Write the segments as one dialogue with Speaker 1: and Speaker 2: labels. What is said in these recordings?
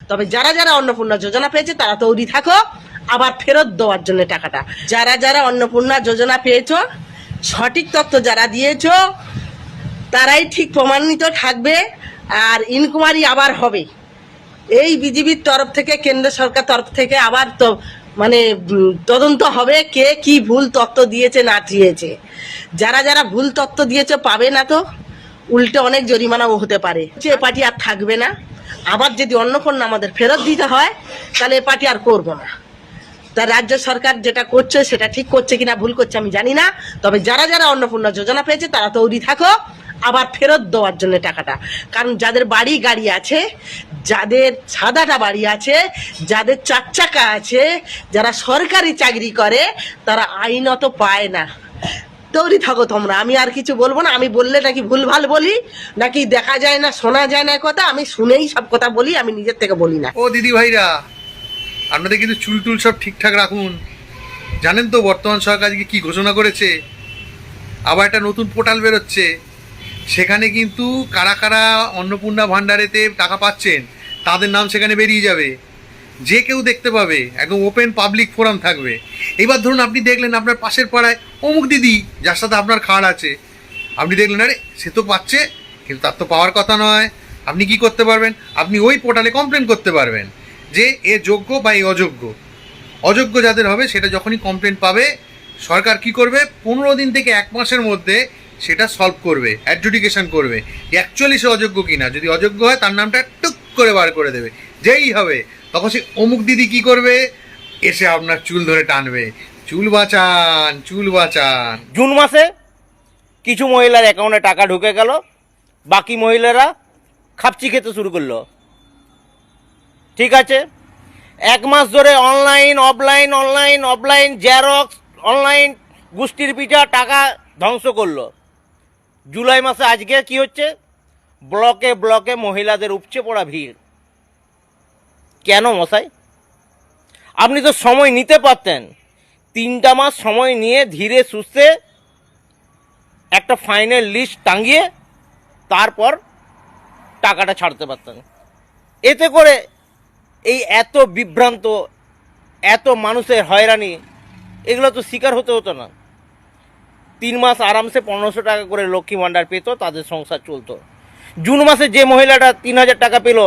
Speaker 1: তবে যারা যারা অন্নপূর্ণা যোজনা পেয়েছে তারা তৈরি থাকো আবার ফেরত দেওয়ার জন্য টাকাটা। যারা যারা অন্নপূর্ণা যোজনা পেয়েছো, সঠিক তথ্য যারা দিয়েছো তারাই ঠিক প্রমাণিত থাকবে, আর ইনকোয়ারি আবার হবে। এই বিজেপির তরফ থেকে, কেন্দ্র সরকার তরফ থেকে আবার তো মানে তদন্ত হবে কে কি ভুল তথ্য দিয়েছে না দিয়েছে। যারা যারা ভুল তথ্য দিয়েছে পাবে না, তো উল্টে অনেক জরিমানাও হতে পারে। এ পার্টি আর থাকবে না। আবার যদি অন্নপূর্ণা আমাদের ফেরত দিতে হয় তাহলে এ পার্টি আর করবো না। তা রাজ্য সরকার যেটা করছে সেটা ঠিক করছে কিনা ভুল করছে আমি জানি না, তবে যারা যারা অন্নপূর্ণা যোজনা পেয়েছে তারা তৈরি থাকো আবার ফেরত দেওয়ার জন্য টাকাটা। কারণ যাদের বাড়ি গাড়ি আছে, যাদের সাদাটা বাড়ি আছে, যাদের চার চাকা আছে, যারা সরকারি চাকরি করে তারা আইনত পায় না। তৈরি থাকো তোমরা। আমি আর কিছু বলবো না। আমি বললে নাকি ভুলভাল বলি, নাকি দেখা যায় না শোনা যায় না কথা, আমি শুনেই সব কথা বলি, আমি নিজের থেকে বলি না।
Speaker 2: ও দিদি ভাইরা, আপনাদের কিন্তু চুল টুল সব ঠিকঠাক রাখুন। জানেন তো বর্তমান সরকার আজকে কী ঘোষণা করেছে? আবার একটা নতুন পোর্টাল বেরোচ্ছে, সেখানে কিন্তু কারা কারা অন্নপূর্ণা ভাণ্ডারেতে টাকা পাচ্ছেন তাদের নাম সেখানে বেরিয়ে যাবে, যে কেউ দেখতে পাবে, একদম ওপেন পাবলিক ফোরাম থাকবে। এবার ধরুন আপনি দেখলেন আপনার পাশের পাড়ায় অমুক দিদি যার সাথে আপনার খাড় আছে, আপনি দেখলেন আরে সে তো পাচ্ছে, কিন্তু তার তো পাওয়ার কথা নয়। আপনি কি করতে পারবেন? আপনি ওই পোর্টালে কমপ্লেন করতে পারবেন যে এ যোগ্য বা এ অযোগ্য। অযোগ্য যাদের হবে সেটা যখনই কমপ্লেন পাবে, সরকার কি করবে, 15 দিন থেকে 1 মাসের মধ্যে সেটা সলভ করবে, অ্যাডজুডিকেশন করবে অ্যাকচুয়ালি সে অযোগ্য কিনা। যদি অযোগ্য হয় তার নামটা টুক করে বার করে দেবে। যেই হবে তখন সে অমুক দিদি কি করবে, এসে আপনার চুল ধরে টানবে, চুল বাঁচান, চুল বাঁচান।
Speaker 3: জুন মাসে কিছু মহিলার অ্যাকাউন্টে টাকা ঢুকে গেল, বাকি মহিলারা খাপচি খেতে শুরু করলো। ঠিক আছে, 1 মাস ধরে অনলাইন অফলাইন জেরক্স, অনলাইন গোষ্ঠীর পিঠা টাকা ধ্বংস করলো। জুলাই মাসে আজকে কি হচ্ছে, ব্লকে ব্লকে মহিলাদের উপচে পড়া ভিড়। কেন মশাই? আপনি তো সময় নিতে পারতেন, 3টা মাস সময় নিয়ে ধীরে সুস্থে একটা ফাইনাল লিস্ট টাঙিয়ে তারপর টাকাটা ছাড়তে পারতেন। এতে করে এই এত বিভ্রান্ত, এত মানুষের হয়রানি, এগুলো তো শিকার হতে হতো না। 3 মাস আরামসে 1500 টাকা করে লক্ষ্মী ভাণ্ডার পেত, তাদের সংসার চলতো। জুন মাসে যে মহিলাটা 3000 টাকা পেল,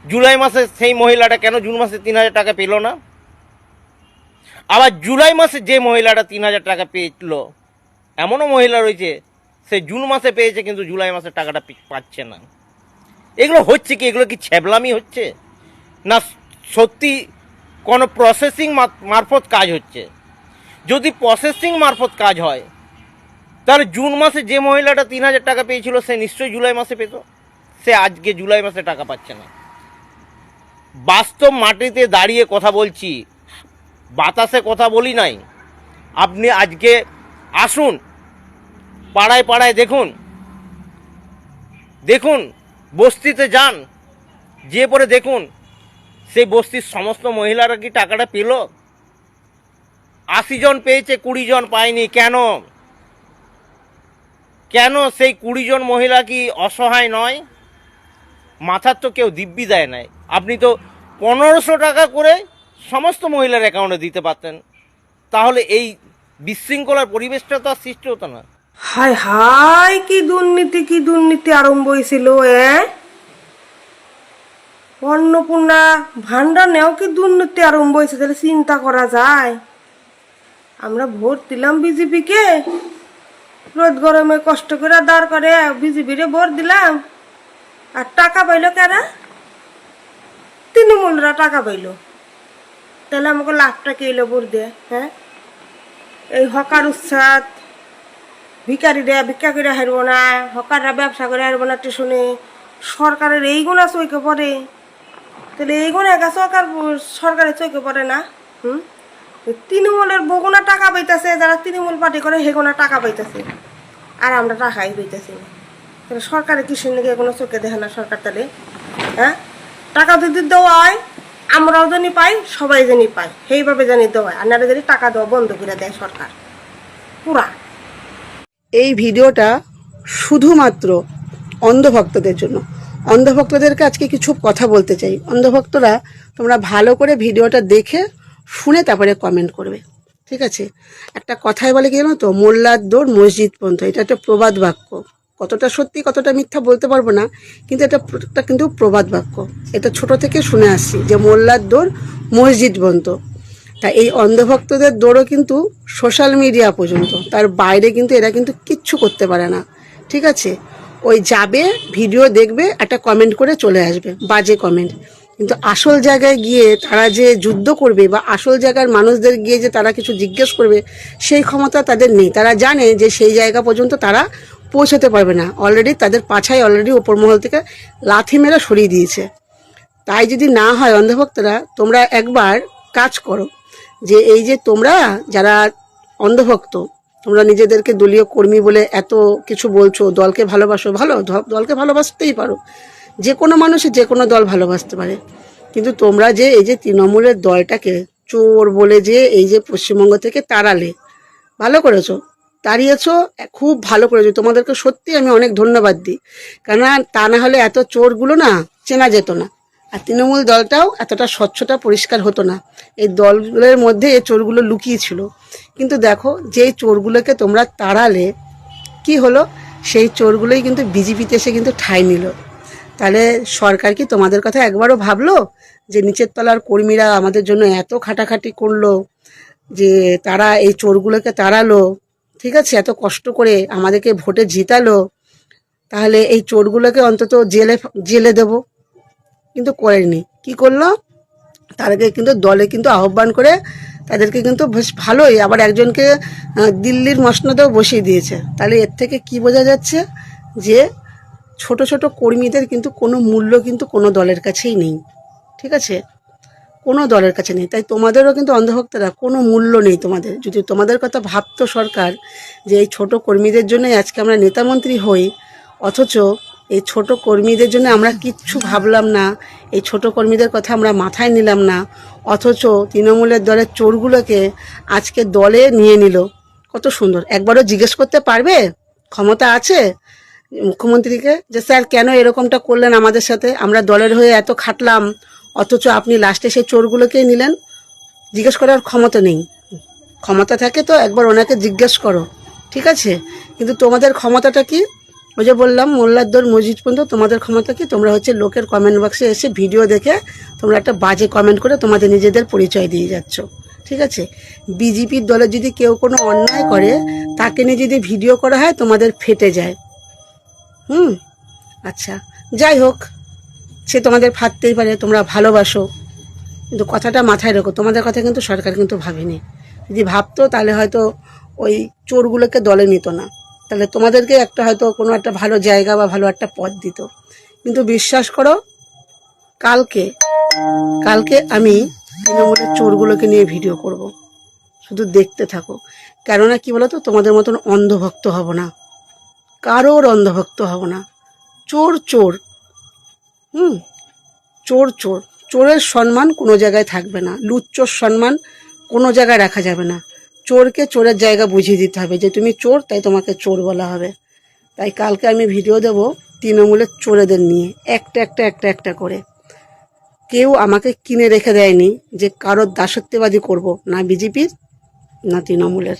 Speaker 3: জুলাই মাসে সেই মহিলাটা কেন জুন মাসে 3000 টাকা পেল না? আবার জুলাই মাসে যে মহিলাটা 3000 টাকা পেল, এমনও মহিলা রয়েছে সে জুন মাসে পেয়েছে কিন্তু জুলাই মাসে টাকাটা পাচ্ছে না। এগুলো হচ্ছে কি? এগুলো কি ছ্যাবলামি হচ্ছে, না সত্যি কোনো প্রসেসিং মারফত কাজ হচ্ছে? যদি প্রসেসিং মারফত কাজ হয় তাহলে জুন মাসে যে মহিলাটা 3000 টাকা পেয়েছিল সে নিশ্চয়ই জুলাই মাসে পেত। সে আজকে জুলাই মাসে টাকা পাচ্ছে না। বাস্তব মাটিতে দাঁড়িয়ে কথা বলছি, বাতাসে কথা বলি নাই। আপনি আজকে আসুন, পাড়ায় পাড়ায় দেখুন, বস্তিতে যান, যে পরে দেখুন সেই বস্তির সমস্ত মহিলারা কি টাকাটা পেল? 80 জন পেয়েছে, 20 জন পায়নি। কেন সেই 20 জন মহিলা কি অসহায় নয়? মাথার তো কেউ দিব্যি দেয় নাই। আপনি তো 1500 টাকা করে সমস্ত মহিলার অ্যাকাউন্টে দিতে পারতেন, তাহলে এই বিশৃঙ্খলার পরিবেশটা তো আর সৃষ্টি হতো না।
Speaker 4: হায় হায়, কি দুর্নীতি আরম্ভ হয়েছিল। অন্নপূর্ণা ভান্ডার নেও কি দুর্নীতি আরম্ভ হয়েছে, তাহলে চিন্তা করা যায়। আমরা ভোট দিলাম বিজেপিকে, রোদ গরমে কষ্ট করে দাঁড় করে বিজেপিরে ভোট দিলাম, আর টাকা পাইলো কারা? তৃণমূলরা টাকা পাইলো। তাহলে আমাকে লাভটা কে এলো ভোট দিয়ে? হ্যাঁ, এই হকার উচ্ছাদ, ভিকারিরা ভিক্ষা করে হারব না, হকাররা ব্যবসা করে হারব না স্টেশনে, সরকারের এই গুণা চৈকে পড়ে। তাহলে এই গুণা একা সরকারের চৈকে পড়ে না? তৃণমূলের বগুনা টাকা পাইতেছে, যারা তৃণমূল পার্টি করে হেগুনা টাকা পাইতেছে, আর আমরা টাকাই পাইতেছি না। তাহলে সরকারের কিসের নাকি এগুলো চোখে দেখে না সরকার? তাহলে হ্যাঁ, টাকা যদি দেওয়া হয় আমরাও জানি পাই, সবাই জানি পাই, সেইভাবে জানি দেওয়া হয়। আর নারে জানি টাকা দেওয়া বন্ধ করে দেয় সরকার পুরা।
Speaker 5: এই ভিডিওটা শুধুমাত্র অন্ধভক্তদের জন্য। অন্ধভক্তদেরকে আজকে কিছু কথা বলতে চাই। অন্ধভক্তরা তোমরা ভালো করে ভিডিওটা দেখে শুনে তারপরে কমেন্ট করবে, ঠিক আছে? একটা কথাই বলে কি জানো তো, মোল্লার দৌড় মসজিদ পর্যন্ত, এটা একটা প্রবাদ বাক্য। কতটা সত্যি কতটা মিথ্যা বলতে পারবো না, কিন্তু এটা কিন্তু প্রবাদ বাক্য। এটা ছোট থেকে শুনে আসছি যে মোল্লার দৌড় মসজিদ পর্যন্ত। তা এই অন্ধভক্তদের দৌড়ও কিন্তু সোশ্যাল মিডিয়া পর্যন্ত, তার বাইরে কিন্তু এরা কিন্তু কিচ্ছু করতে পারে না, ঠিক আছে? ওই যাবে, ভিডিও দেখবে, একটা কমেন্ট করে চলে আসবে, বাজে কমেন্ট। কিন্তু আসল জায়গায় গিয়ে তারা যে যুদ্ধ করবে বা আসল জায়গার মানুষদের গিয়ে যে তারা কিছু জিজ্ঞেস করবে, সেই ক্ষমতা তাদের নেই। তারা জানে যে সেই জায়গা পর্যন্ত তারা পৌঁছাতে পারবে না, অলরেডি তাদের পাছায় অলরেডি ওপর মহল থেকে লাথি মেরে সরিয়ে দিয়েছে। তাই যদি না হয় অন্ধভক্তরা, তোমরা একবার কাজ করো, যে এই যে তোমরা যারা অন্ধভক্ত, তোমরা নিজেদেরকে দলীয় কর্মী বলে এত কিছু বলছো, দলকে ভালোবাসো, ভালো, দলকে ভালোবাসতেই পারো, যে কোনো মানুষই যে কোনো দল ভালোবাসতে পারে। কিন্তু তোমরা যে এই যে তৃণমূলের দলটাকে চোর বলে যে এই যে পশ্চিমবঙ্গ থেকে তাড়ালে, ভালো করেছো, তাড়িয়েছো, খুব ভালো করেছো। তোমাদেরকে সত্যি আমি অনেক ধন্যবাদ দিই, কেননা তা না হলে এত চোরগুলো না চেনা যেত না, আর তৃণমূল দলটাও এতটা স্বচ্ছতা পরিষ্কার হতো না। এই দলগুলোর মধ্যে এই চোরগুলো লুকিয়ে ছিল। কিন্তু দেখো, যেই চোরগুলোকে তোমরা তাড়ালে কি হলো, সেই চোরগুলোই কিন্তু বিজেপিতে এসে কিন্তু ঠাঁই নিল। তাহলে সরকার কি তোমাদের কথা একবারও ভাবলো যে নিচের তলার কর্মীরা আমাদের জন্য এত খাটাখাটি করলো, যে তারা এই চোরগুলোকে তাড়ালো, ঠিক আছে, এত কষ্ট করে আমাদেরকে ভোটে জিতালো, তাহলে এই চোরগুলোকে অন্তত জেলে দেবো? কিন্তু করেনি। কি করলো, তাদেরকে কিন্তু দলে কিন্তু আহ্বান করে তাদেরকে কিন্তু বেশ ভালোই, আবার একজনকে দিল্লির মসনদেও বসিয়ে দিয়েছে। তাহলে এর থেকে কি বোঝা যাচ্ছে, যে ছোট ছোট কর্মীদের কিন্তু কোনো মূল্য কিন্তু কোনো দলের কাছেই নেই, ঠিক আছে? কোনো দলের কাছে নেই। তাই তোমাদেরও কিন্তু অন্ধভক্তরা কোনো মূল্য নেই তোমাদের। যদি তোমাদের কথা ভাবতো সরকার, যে এই ছোট কর্মীদের জন্যই আজকে আমরা নেতামন্ত্রী হই, অথচ এই ছোট কর্মীদের জন্য আমরা কিচ্ছু ভাবলাম না, এই ছোট কর্মীদের কথা আমরা মাথায় নিলাম না, অথচ তৃণমূলের দলের চোরগুলোকে আজকে দলে নিয়ে নিল। কত সুন্দর! একবারও জিজ্ঞেস করতে পারবে, ক্ষমতা আছে মুখ্যমন্ত্রীকে, যে স্যার কেন এরকমটা করলেন আমাদের সাথে, আমরা দলের হয়ে এত খাটলাম, অথচ আপনি লাস্টে সেই চোরগুলোকেই নিলেন? জিজ্ঞেস করার ক্ষমতা নেই। ক্ষমতা থাকে তো একবার ওনাকে জিজ্ঞেস করো, ঠিক আছে? কিন্তু তোমাদের ক্ষমতাটা কি? ওই যে বললাম মোল্লার দৌড় মসজিদ পর্যন্ত। তোমাদের ক্ষমতা কি? তোমরা হচ্ছে লোকের কমেন্ট বক্সে এসে ভিডিও দেখে তোমরা একটা বাজে কমেন্ট করে তোমাদের নিজেদের পরিচয় দিয়ে যাচ্ছ, ঠিক আছে? বিজেপির দলে যদি কেউ কোনো অন্যায় করে, তাকে নিয়ে যদি ভিডিও করা হয়, তোমাদের ফেটে যায়। আচ্ছা, যাই হোক, সে তোমাদের ফাটতেই পারে, তোমরা ভালোবাসো, কিন্তু কথাটা মাথায় রেখো, তোমাদের কথা কিন্তু সরকার কিন্তু ভাবেনি। যদি ভাবতো তাহলে হয়তো ওই চোরগুলোকে দলে নিত না, তাহলে তোমাদেরকে একটা হয়তো কোনো একটা ভালো জায়গা বা ভালো একটা পদ দিত। কিন্তু বিশ্বাস করো, কালকে আমি তৃণমূলের চোরগুলোকে নিয়ে ভিডিও করব, শুধু দেখতে থাকো। কেননা কি বলো তো, তোমাদের মতন অন্ধভক্ত হব না, কারোর অন্ধভক্ত হব না। চোর চোর, চোর চোর, চোরের সম্মান কোনো জায়গায় থাকবে না, লুচ্চোর সম্মান কোনো জায়গায় রাখা যাবে না। চোরকে চোরের জায়গা বুঝিয়ে দিতে হবে, যে তুমি চোর, তাই তোমাকে চোর বলা হবে। তাই কালকে আমি ভিডিও দেব তৃণমূলের চোরেদের নিয়ে, একটা করে। কেউ আমাকে কিনে রেখে দেয়নি যে কারোর দাসত্ববাদী করব, না বিজেপির না তৃণমূলের।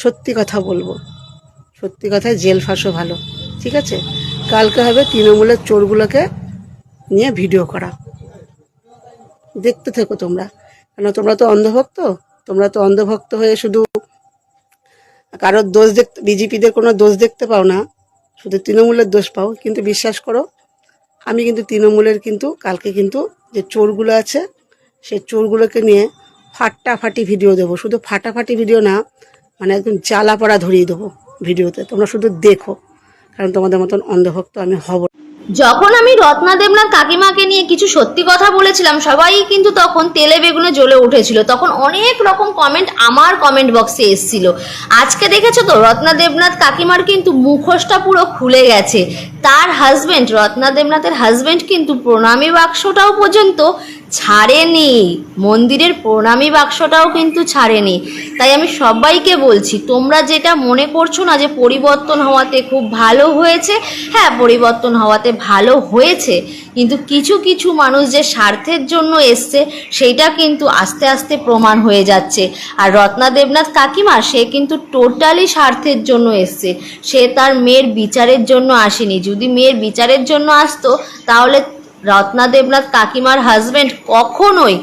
Speaker 5: সত্যি কথা বলবো, সত্যি কথায় জেল ফাঁসও ভালো, ঠিক আছে? কালকে হবে তৃণমূলের চোরগুলোকে নিয়ে ভিডিও করা, দেখতে থেকো তোমরা। কেন তোমরা তো অন্ধভক্ত, তোমরা তো অন্ধভক্ত হয়ে শুধু কারোর দোষ দেখতে, বিজেপিদের কোনো দোষ দেখতে পাও না, শুধু তৃণমূলের দোষ পাও। কিন্তু বিশ্বাস করো, আমি কিন্তু তৃণমূলের কিন্তু কালকে কিন্তু যে চোরগুলো আছে, সেই চোরগুলোকে নিয়ে ফাটাফাটি ভিডিও দেবো। শুধু ফাটাফাটি ভিডিও না, মানে একদম জ্বালা পড়া ধরিয়ে দেবো ভিডিওতে। তোমরা শুধু দেখো, কারণ তোমাদের মতন অন্ধভক্ত আমি হব।
Speaker 6: যখন আমি রত্না দেবনাথ কাকিমাকে নিয়ে কিছু সত্যি কথা বলেছিলাম, সবাই কিন্তু তখন তেলে বেগুনে জ্বলে উঠেছিল। তখন অনেক রকম কমেন্ট আমার কমেন্ট বক্সে এসেছিল। আজকে দেখেছো তো, রত্না দেবনাথ কাকিমার কিন্তু মুখোশটা পুরো খুলে গেছে। তার হাজবেন্ড, রত্না দেবনাথের হাজবেন্ড কিন্তু প্রণামী বাক্সটাও পর্যন্ত ছাড়েনি, মন্দিরের প্রণামী বাক্সটাও কিন্তু ছাড়েনি। তাই আমি সবাইকে বলছি, তোমরা যেটা মনে করছো না যে পরিবর্তন হওয়াতে খুব ভালো হয়েছে, হ্যাঁ পরিবর্তন হওয়াতে ভালো হয়েছে, কিন্তু কিছু কিছু মানুষ যে স্বার্থের জন্য এসছে সেইটা কিন্তু আস্তে আস্তে প্রমাণ হয়ে যাচ্ছে। আর রত্না দেবনাথ কাকিমা সে কিন্তু টোটালি স্বার্থের জন্য এসছে, সে তার মেয়ের বিচারের জন্য আসেনি। যদি মেয়ের বিচারের জন্য আসতো তাহলে রত্না দেবনাথ কাকিমার হাজবেন্ড কখনোই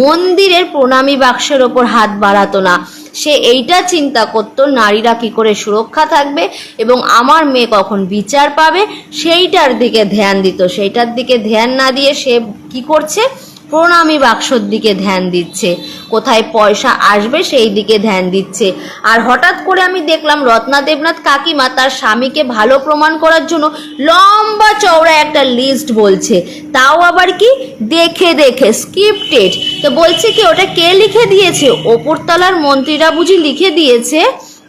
Speaker 6: মন্দিরের প্রণামী বাক্সের ওপর হাত বাড়াতো না। সে এইটা চিন্তা করতো নারীরা কি করে সুরক্ষা থাকবে এবং আমার মেয়ে কখন বিচার পাবে সেইটার দিকে ধ্যান দিত। সেইটার দিকে ধ্যান না দিয়ে সে কি করছে, প্রণামী বাক্সর দিকে ধ্যান দিচ্ছে, কোথায় পয়সা আসবে সেই দিকে ধ্যান দিচ্ছে। আর হঠাৎ করে আমি দেখলাম রত্না দেবনাথ কাকিমা তার স্বামীকে ভালো প্রমাণ করার জন্য লম্বা চওড়া একটা লিস্ট বলছে, তাও আবার কি দেখে দেখে স্ক্রিপ্টেড। তো বলছে কি ওটা কে লিখে দিয়েছে? ওপরতলার মন্ত্রীরা বুঝি লিখে দিয়েছে?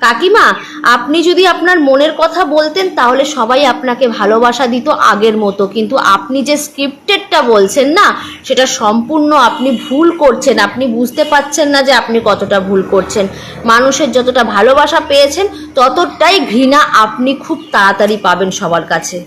Speaker 6: কাকিমা আপনি যদি আপনার মনের কথা বলতেন তাহলে সবাই আপনাকে ভালোবাসা দিত আগের মতো, কিন্তু আপনি যে স্ক্রিপ্টেডটা বলছেন না সেটা সম্পূর্ণ আপনি ভুল করছেন। আপনি বুঝতে পারছেন না যে আপনি কতটা ভুল করছেন। মানুষের যতটা ভালোবাসা পেয়েছেন ততটাই ঘৃণা আপনি খুব তাড়াতাড়ি পাবেন সবার কাছে।